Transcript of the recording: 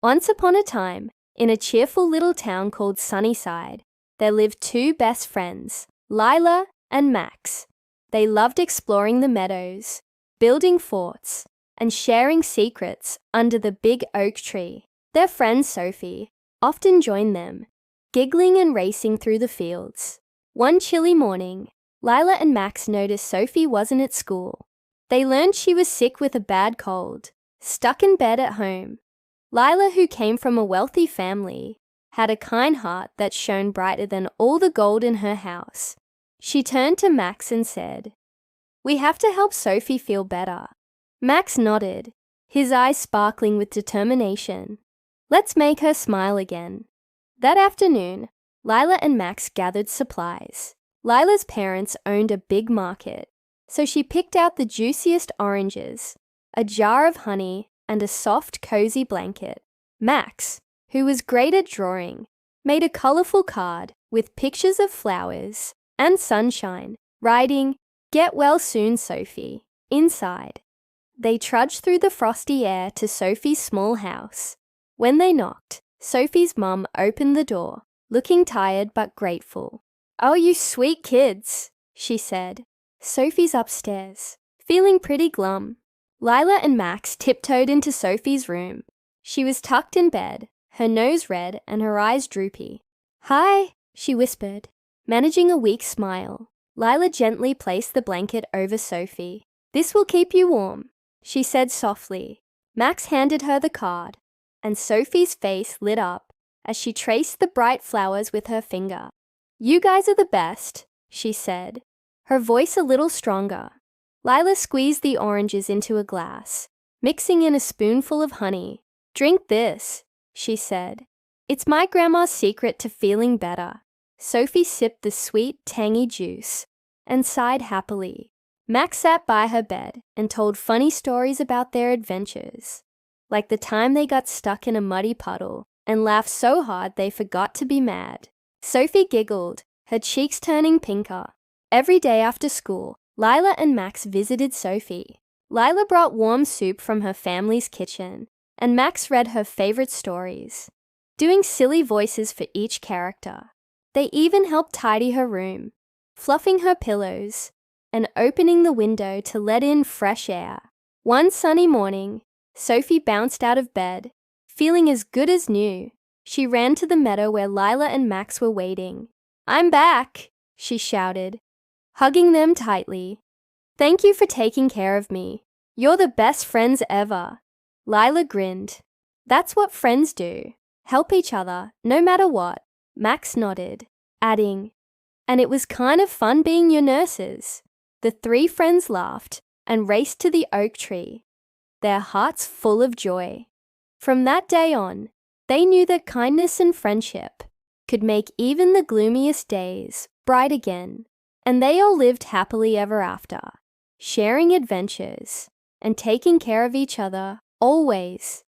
Once upon a time, in a cheerful little town called Sunnyside, there lived two best friends, Lila and Max. They loved exploring the meadows, building forts, and sharing secrets under the big oak tree. Their friend Sophie often joined them, giggling and racing through the fields. One chilly morning, Lila and Max noticed Sophie wasn't at school. They learned she was sick with a bad cold, stuck in bed at home. Lila, who came from a wealthy family, had a kind heart that shone brighter than all the gold in her house. She turned to Max and said, "We have to help Sophie feel better." Max nodded, his eyes sparkling with determination. "Let's make her smile again." That afternoon, Lila and Max gathered supplies. Lila's parents owned a big market, so she picked out the juiciest oranges, a jar of honey, and a soft, cozy blanket. Max, who was great at drawing, made a colorful card with pictures of flowers and sunshine, writing, "Get well soon, Sophie," inside. They trudged through the frosty air to Sophie's small house. When they knocked, Sophie's mum opened the door, looking tired but grateful. "Oh, you sweet kids," she said. "Sophie's upstairs, feeling pretty glum." Lila and Max tiptoed into Sophie's room. She was tucked in bed, her nose red and her eyes droopy. "Hi," she whispered, managing a weak smile. Lila gently placed the blanket over Sophie. "This will keep you warm," she said softly. Max handed her the card, and Sophie's face lit up as she traced the bright flowers with her finger. "You guys are the best," she said, her voice a little stronger. Lila squeezed the oranges into a glass, mixing in a spoonful of honey. "Drink this," she said. "It's my grandma's secret to feeling better." Sophie sipped the sweet, tangy juice and sighed happily. Max sat by her bed and told funny stories about their adventures, like the time they got stuck in a muddy puddle and laughed so hard they forgot to be mad. Sophie giggled, her cheeks turning pinker. Every day after school, Lila and Max visited Sophie. Lila brought warm soup from her family's kitchen, and Max read her favorite stories, doing silly voices for each character. They even helped tidy her room, fluffing her pillows, and opening the window to let in fresh air. One sunny morning, Sophie bounced out of bed, feeling as good as new. She ran to the meadow where Lila and Max were waiting. "I'm back," she shouted, hugging them tightly. "Thank you for taking care of me. You're the best friends ever." Lila grinned. "That's what friends do, help each other, no matter what." Max nodded, adding, "And it was kind of fun being your nurses." The three friends laughed and raced to the oak tree, their hearts full of joy. From that day on, they knew that kindness and friendship could make even the gloomiest days bright again, and they all lived happily ever after, sharing adventures and taking care of each other always.